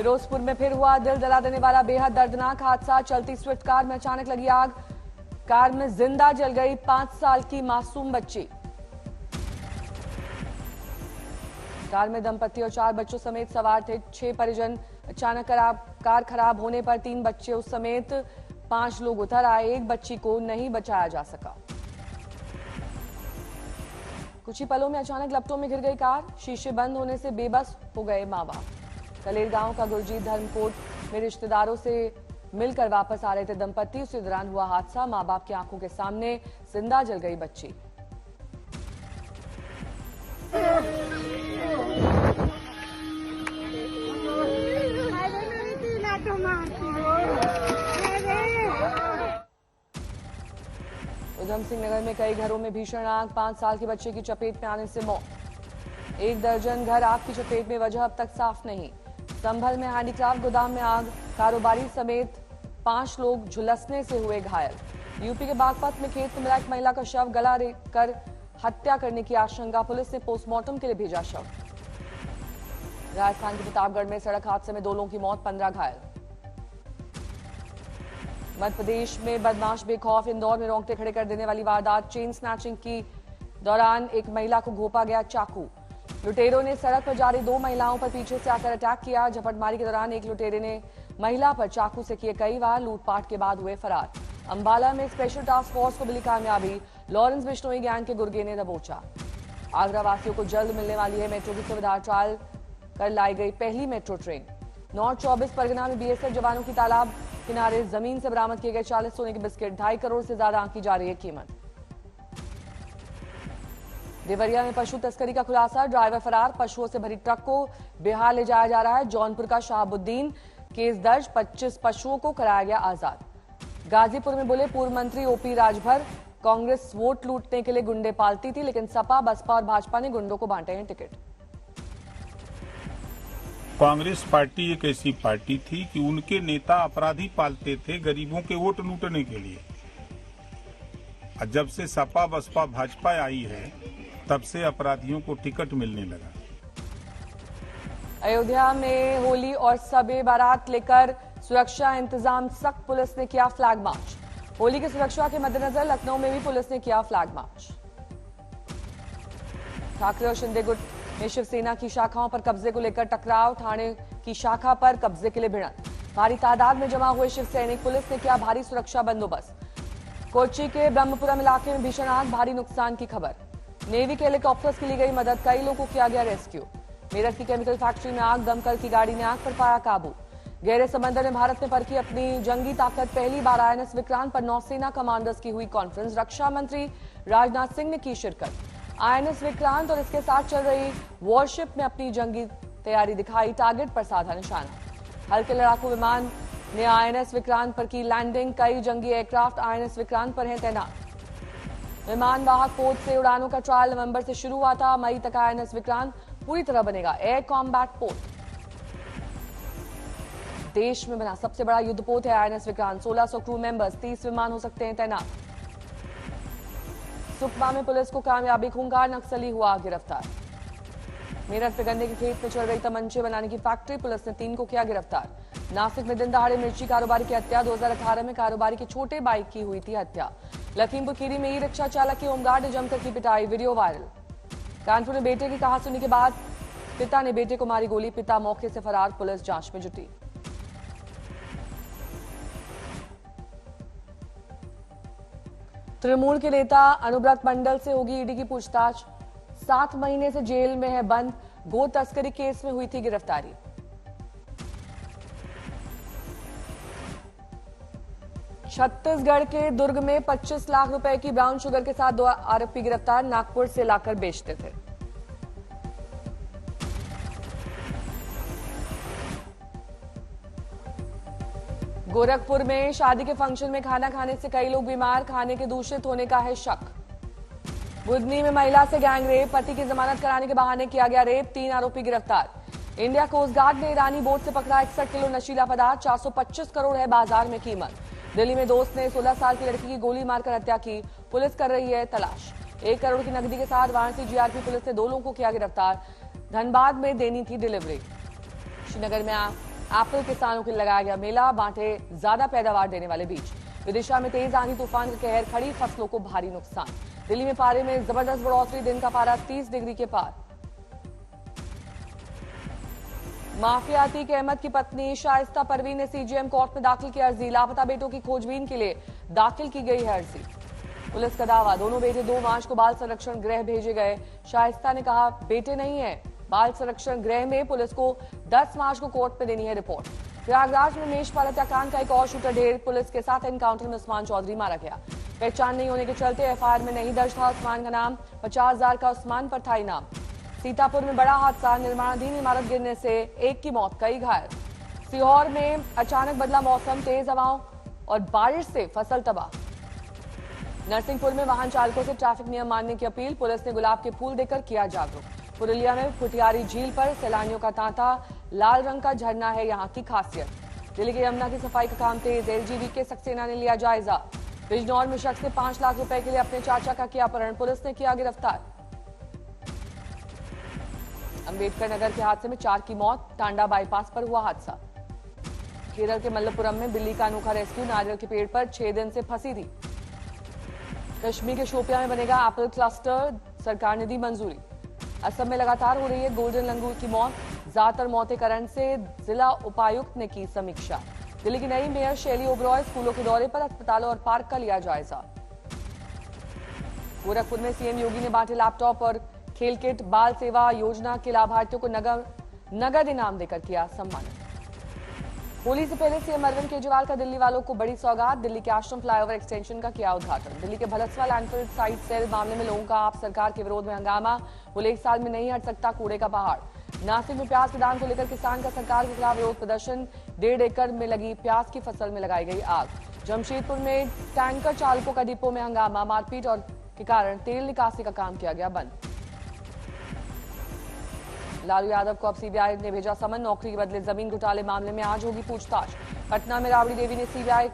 फिरोजपुर में फिर हुआ दिल जला देने वाला बेहद दर्दनाक हादसा। चलती स्विफ्ट कार में अचानक लगी आग। कार में जिंदा जल गई 5 साल की मासूम बच्ची। कार में दंपति और 4 बच्चों समेत सवार थे 6 परिजन। अचानक कार खराब होने पर 3 बच्चे समेत 5 लोग उतर आए। एक बच्ची को नहीं बचाया जा सका। कुछ ही पलों में अचानक लपटों में गिर गई कार। शीशे बंद होने से बेबस हो गए मां बाप। कलेर गांव का गुरजीत धर्मकोट में रिश्तेदारों से मिलकर वापस आ रहे थे दंपति। उसी दौरान हुआ हादसा। मां बाप की आंखों के सामने जिंदा जल गई बच्ची। उधम सिंह नगर में कई घरों में भीषण आग। 5 साल के बच्चे की चपेट में आने से मौत। 1 दर्जन घर आग की चपेट में, वजह अब तक साफ नहीं। संभल में हैंडीक्राफ्ट गोदाम में आग। कारोबारी समेत 5 लोग झुलसने से हुए घायल। यूपी के बागपत में खेत में मिला एक महिला का शव, गला कर हत्या करने की आशंका। पुलिस ने पोस्टमार्टम के लिए भेजा शव। राजस्थान के प्रतापगढ़ में सड़क हादसे में 2 लोगों की मौत, 15 घायल। मध्य प्रदेश में बदमाश बेखौफ। इंदौर में रोंगटे खड़े कर देने वाली वारदात। चेन स्नैचिंग की दौरान एक महिला को घोंपा गया चाकू। लुटेरों ने सड़क पर जा रही 2 महिलाओं पर पीछे से आकर अटैक किया। झपटमारी के दौरान एक लुटेरे ने महिला पर चाकू से किए कई वार। लूटपाट के बाद हुए फरार। अंबाला में स्पेशल टास्क फोर्स को मिली कामयाबी। लॉरेंस बिश्नोई गैंग के गुर्गे ने दबोचा। आगरा वासियों को जल्द मिलने वाली है मेट्रो की सुविधा। ट्रायल कर लाई गई पहली मेट्रो ट्रेन। नॉर्थ 24 परगना में बीएसएफ जवानों की तालाब किनारे जमीन से बरामद किए गए 40 सोने के बिस्किट। 2.5 करोड़ से ज्यादा आंकी जा रही है कीमत। देवरिया में पशु तस्करी का खुलासा। ड्राइवर फरार। पशुओं से भरी ट्रक को बिहार ले जाया जा रहा है। जौनपुर का शहाबुद्दीन। केस दर्ज। 25 पशुओं को कराया गया आजाद। गाजीपुर में बोले पूर्व मंत्री ओपी राजभर, कांग्रेस वोट लूटने के लिए गुंडे पालती थी, लेकिन सपा, बसपा और भाजपा ने गुंडों को बांटे हैं टिकट। कांग्रेस पार्टी एक ऐसी पार्टी थी कि उनके नेता अपराधी पालते थे गरीबों के वोट लूटने के लिए। और जब से सपा, बसपा, भाजपा आई है, तब से अपराधियों को टिकट मिलने लगा। अयोध्या में होली और सबे बारात लेकर सुरक्षा इंतजाम सख्त। पुलिस ने किया फ्लैग मार्च। होली की सुरक्षा के मद्देनजर लखनऊ में भी पुलिस ने किया फ्लैग मार्च। ठाकरे और शिंदे गुट में शिवसेना की शाखाओं पर कब्जे को लेकर टकराव। ठाणे की शाखा पर कब्जे के लिए भिड़ंत। भारी तादाद में जमा हुए शिव सैनिक। पुलिस ने किया भारी सुरक्षा बंदोबस्त। कोच्चि के ब्रह्मपुरम इलाके में भीषण आग, भारी नुकसान की खबर। नेवी के हेलीकॉप्टर्स की ली गई मदद। कई लोगों को किया गया रेस्क्यू। मेरठ की केमिकल फैक्ट्री में आग, दमकल की गाड़ी ने आग पर पाया काबू। गहरे समंदर में भारत ने परखी अपनी जंगी ताकत। पहली बार आईएनएस विक्रांत पर नौसेना कमांडर्स की हुई कॉन्फ्रेंस। रक्षा मंत्री राजनाथ सिंह ने की शिरकत। आईएनएस विक्रांत और इसके साथ चल रही वॉरशिप में अपनी जंगी तैयारी दिखाई। टारगेट पर साधा निशाना। हल्के लड़ाकू विमान ने आईएनएस विक्रांत पर की लैंडिंग। कई जंगी एयरक्राफ्ट आईएनएस विक्रांत पर हैं तैनात। विमान वाहक पोत से उड़ानों का ट्रायल नवंबर से शुरू हुआ था। मई तक आईएनएस विक्रांत पूरी तरह बनेगा एयर कॉम्बैट पोत। देश में बना सबसे बड़ा युद्धपोत है आईएनएस विक्रांत। 1600 क्रू मेंबर्स, 30 विमान हो सकते हैं तैनात। सुकमा में पुलिस को कामयाबी। खूंखार नक्सली हुआ गिरफ्तार। मेरठ में गन्ने के खेत में चल रही तमंचे बनाने की फैक्ट्री। पुलिस ने 3 को किया गिरफ्तार। नासिक में दिन दहाड़े मिर्ची कारोबारी की हत्या। 2018 में कारोबारी के छोटे बाइक की हुई थी हत्या। लखीमपुर खीरी में ई रिक्शा चालक की होमगार्ड ने जमकर की पिटाई, वीडियो वायरल। कानपुर में बेटे की कहासुनी के बाद पिता ने बेटे को मारी गोली। पिता मौके से फरार। पुलिस जांच में जुटी। तृणमूल के नेता अनुव्रत मंडल से होगी ईडी की पूछताछ। 7 महीने से जेल में है बंद। गो तस्करी केस में हुई थी गिरफ्तारी। छत्तीसगढ़ के दुर्ग में 25 लाख रुपए की ब्राउन शुगर के साथ 2 आरोपी गिरफ्तार। नागपुर से लाकर बेचते थे। गोरखपुर में शादी के फंक्शन में खाना खाने से कई लोग बीमार। खाने के दूषित होने का है शक। बुधनी में महिला से गैंग रेप। पति की जमानत कराने के बहाने किया गया रेप। 3 आरोपी गिरफ्तार। इंडिया कोस्ट गार्ड ने ईरानी बोट से पकड़ा 61 किलो नशीला पदार्थ। 425 करोड़ है बाजार में कीमत। दिल्ली में दोस्त ने 16 साल की लड़की की गोली मारकर हत्या की। पुलिस कर रही है तलाश। 1 करोड़ की नकदी के साथ वाराणसी जीआरपी पुलिस ने 2 लोगों को किया गिरफ्तार। धनबाद में देनी थी डिलीवरी। श्रीनगर में एप्पल किसानों के लिए लगाया गया मेला, बांटे ज्यादा पैदावार देने वाले बीज। विदिशा में तेज आंधी तूफान का कहर, खड़ी फसलों को भारी नुकसान। दिल्ली में पारे में जबरदस्त बढ़ोतरी, दिन का पारा 30 डिग्री के पार। माफिया अतीक अहमद की पत्नी शाइस्ता परवीन ने सीजेएम कोर्ट में दाखिल की अर्जी। लापता बेटों की खोजबीन के लिए दाखिल की गई है अर्जी। पुलिस का दावा, दोनों बेटे 2 मार्च को बाल संरक्षण गृह भेजे गए। शाइस्ता ने कहा बेटे नहीं है, बाल संरक्षण गृह में पुलिस को 10 मार्च को कोर्ट में देनी है रिपोर्ट। प्रयागराज में मेषपाल हत्याकांड का एक और शूटर ढेर, पुलिस के साथ एनकाउंटर में उस्मान चौधरी मारा गया। पहचान नहीं होने के चलते एफआईआर में नहीं दर्ज था उस्मान का नाम, 50,000 का उस्मान पर था इनाम। सीतापुर में बड़ा हादसा, निर्माणाधीन इमारत गिरने से एक की मौत, कई घायल। सीहोर में अचानक बदला मौसम, तेज हवाओं और बारिश से फसल तबाह। नरसिंहपुर में वाहन चालकों से ट्रैफिक नियम मानने की अपील, पुलिस ने गुलाब के फूल देकर किया जागरूक। पुरुलिया में फुटियारी झील पर सैलानियों का तांता, लाल रंग का झरना है यहां की खासियत। दिल्ली के यमुना की सफाई का काम तेज, एलजीबी के सक्सेना ने लिया जायजा। बिजनौर में शख्स ने 5 लाख रुपए के लिए अपने चाचा का किया अपहरण, पुलिस ने किया गिरफ्तार। अंबेडकर नगर के हादसे में 4 की मौत, टांडा बाईपास पर हुआ हादसा। केरल के मल्लपुरम में बिल्ली का अनोखा रेस्क्यू, नारियल के पेड़ पर 6 दिन से फंसी थी। कश्मीर के शोपियां में बनेगा एप्पल क्लस्टर, सरकार ने दी मंजूरी। असम में लगातार हो रही है गोल्डन लंगूर की मौत, ज्यादातर मौतें करंट से, जिला उपायुक्त ने की समीक्षा। दिल्ली की नई मेयर शैली ओबरॉय स्कूलों के दौरे पर, अस्पतालों और पार्क का लिया जायजा। गोरखपुर में सीएम योगी ने बांटे लैपटॉप और खेल किट, बाल सेवा योजना के लाभार्थियों को नगद इनाम देकर किया सम्मानित। होली से पहले सीएम अरविंद केजरीवाल का दिल्ली वालों को बड़ी सौगात, दिल्ली के आश्रम फ्लाईओवर एक्सटेंशन का किया उद्घाटन। दिल्ली के भलसवा लैंडफिल साइट सेल मामले में लोगों का आप सरकार के विरोध में हंगामा, बोले 1 साल में नहीं हट सकता कूड़े का पहाड़। नासिक में प्याज के दाम को लेकर किसान का सरकार के खिलाफ विरोध प्रदर्शन, 1.5 एकड़ में लगी प्याज की फसल में लगाई गई आग। जमशेदपुर में टैंकर चालकों का डिपो में हंगामा, मारपीट और के कारण तेल निकासी का काम किया गया बंद। लालू यादव को अब सीबीआई ने भेजा समन, नौकरी के बदले जमीन घोटाले मामले में आज होगी पूछताछ। पटना में राबड़ी देवी ने सीबीआई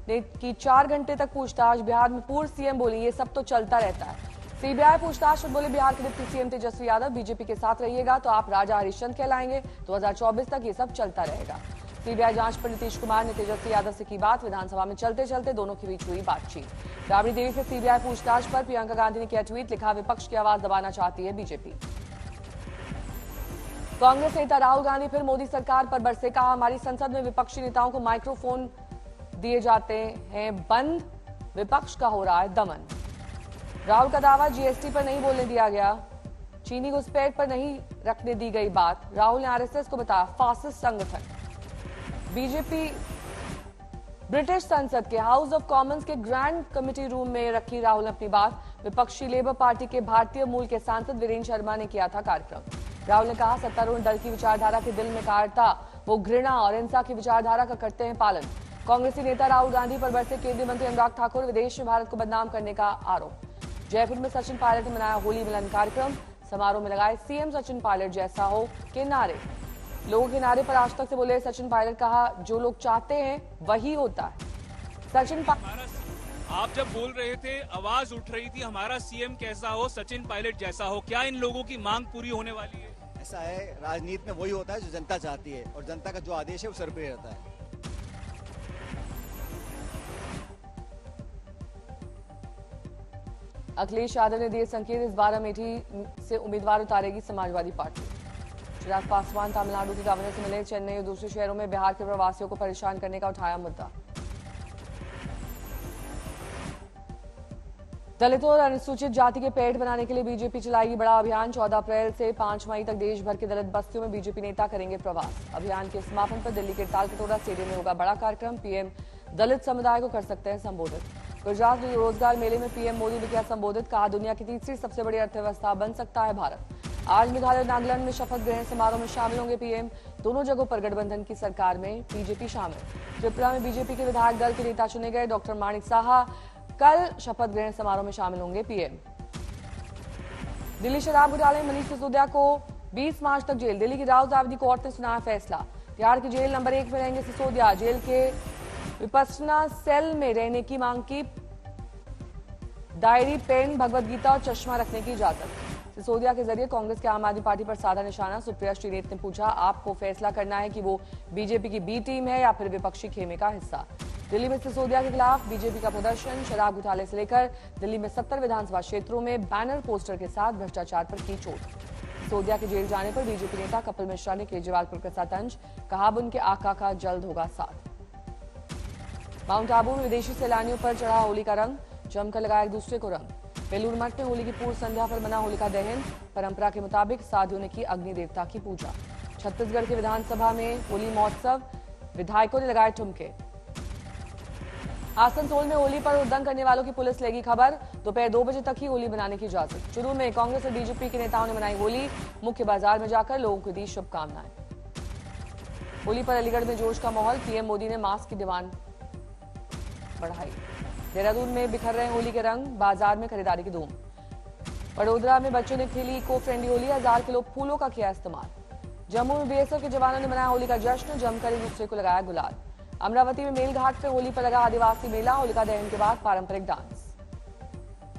ने की 4 घंटे तक पूछताछ। बिहार में पूर्व सीएम बोली ये सब तो चलता रहता है। सीबीआई पूछताछ में बोले बिहार के deputy CM Tejashwi Yadav, BJP के साथ रहिएगा तो आप राजा हरिश्चंद्र कहलाएंगे, 2024 तक ये सब चलता रहेगा। सीबीआई जांच पर नीतीश कुमार ने तेजस्वी यादव से की बात, विधानसभा में चलते चलते दोनों के बीच हुई बातचीत। राबड़ी देवी से सीबीआई पूछताछ पर प्रियंका गांधी ने किया ट्वीट, लिखा विपक्ष की आवाज दबाना चाहती है बीजेपी। कांग्रेस नेता राहुल गांधी फिर मोदी सरकार पर बरसे, कहा हमारी संसद में विपक्षी नेताओं को माइक्रोफोन दिए जाते हैं बंद, विपक्ष का हो रहा है दमन। राहुल का दावा, जीएसटी पर नहीं बोलने दिया गया, चीनी घुसपैठ पर नहीं रखने दी गई बात। राहुल ने आरएसएस को बताया फासिस्ट संगठन। बीजेपी ब्रिटिश संसद के हाउस ऑफ कॉमन्स के ग्रैंड कमेटी रूम में रखी राहुल ने अपनी बात। विपक्षी लेबर पार्टी के भारतीय मूल के सांसद वीरेंद्र शर्मा ने किया था कार्यक्रम। राहुल ने कहा सत्तारूढ़ दल की विचारधारा के दिल में कायरता, वो घृणा और हिंसा की विचारधारा का करते हैं पालन। कांग्रेसी नेता राहुल गांधी पर बरसे केंद्रीय मंत्री अनुराग ठाकुर, विदेश में भारत को बदनाम करने का आरोप। जयपुर में सचिन पायलट ने मनाया होली मिलन कार्यक्रम, समारोह में लगाए सीएम सचिन पायलट जैसा हो के नारे। लोगों के नारे पर आज तक से बोले सचिन पायलट, कहा जो लोग चाहते हैं वही होता है। सचिन आप जब बोल रहे थे आवाज उठ रही थी हमारा सीएम कैसा हो, सचिन पायलट जैसा हो, क्या इन लोगों की मांग पूरी होने वाली है? ऐसा है, राजनीति में वही होता है जो जनता चाहती है और जनता का जो आदेश है वो सर पे रहता है। अखिलेश यादव ने दिए संकेत, इस बार अमेठी से उम्मीदवार उतारेगी समाजवादी पार्टी। चिराग पासवान तमिलनाडु के गवर्नर से मिले, चेन्नई और दूसरे शहरों में बिहार के प्रवासियों को परेशान करने का उठाया मुद्दा। दलितों और अनुसूचित जाति के पेड़ बनाने के लिए बीजेपी चलाएगी बड़ा अभियान। 14 अप्रैल से 5 मई तक देश भर के दलित बस्तियों में बीजेपी नेता करेंगे प्रवास। अभियान के समापन पर दिल्ली के तालकटोरा स्टेडियम में होगा बड़ा कार्यक्रम। पीएम दलित समुदाय को कर सकते हैं संबोधित। गुजरात में रोजगार मेले में पीएम मोदी ने किया संबोधित, कहा दुनिया की तीसरी सबसे बड़ी अर्थव्यवस्था बन सकता है भारत। आज मेघालय नागालैंड में शपथ ग्रहण समारोह में शामिल होंगे पीएम। दोनों जगहों पर गठबंधन की सरकार में बीजेपी शामिल। त्रिपुरा में बीजेपी के विधायक दल के नेता चुने गए, डॉक्टर माणिक साहा कल शपथ ग्रहण समारोह में शामिल होंगे पीएम। दिल्ली शराब घोटाले में मनीष सिसोदिया को 20 मार्च तक जेल, दिल्ली की राउज अवधि कोर्ट ने सुनाया फैसला। तिहाड़ की जेल नंबर 1 में रहेंगे सिसोदिया। जेल के विपस्सना सेल में रहने की मांग की, डायरी, पेन, भगवत गीता और चश्मा रखने की इजाजत। सिसोदिया के जरिए कांग्रेस के आम आदमी पार्टी पर साधा निशाना। सुप्रिया श्रीनेत ने पूछा, आपको फैसला करना है कि वो बीजेपी की बी टीम है या फिर विपक्षी खेमे का हिस्सा। दिल्ली में सिसोदिया के खिलाफ बीजेपी का प्रदर्शन। शराब घोटाले से लेकर दिल्ली में 70 विधानसभा क्षेत्रों में बैनर पोस्टर के साथ भ्रष्टाचार पर की चोट। सिसोदिया के जेल जाने पर बीजेपी नेता कपिल मिश्रा ने केजरीवाल पर कसा तंज। कहा, अब उनके आका का जल्द होगा साथ। माउंट आबू में विदेशी सैलानियों पर चढ़ा होली का रंग, जमकर लगाया एक दूसरे को रंग। बेलूर मठ में होली की पूर्व संध्या पर मना होलिका दहन। परंपरा के मुताबिक साधुओं ने की अग्नि देवता की पूजा। छत्तीसगढ़ के विधानसभा में होली महोत्सव, विधायकों ने लगाए ठुमके। आसनसोल में होली पर उद्दंग करने वालों की पुलिस लेगी खबर। दोपहर 2 बजे तक ही होली बनाने की इजाजत। चुरू में कांग्रेस और बीजेपी के नेताओं ने मनाई होली। मुख्य बाजार में जाकर लोगों को दी शुभकामनाएं। होली पर अलीगढ़ में जोश का माहौल। पीएम मोदी ने मास्क की डिमांड बढ़ाई। देहरादून में बिखर रहे होली के रंग, बाजार में खरीदारी की धूम। वडोदरा में बच्चों ने खेली इको फ्रेंडली होली। 1000 किलो फूलों का किया इस्तेमाल। जम्मू में बीएसएफ के जवानों ने मनाया होली का जश्न, जमकर एक दूसरे को लगाया गुलाल। अमरावती में मेलघाट पर होली पर लगा आदिवासी मेला। होलिका दहन के बाद पारंपरिक डांस।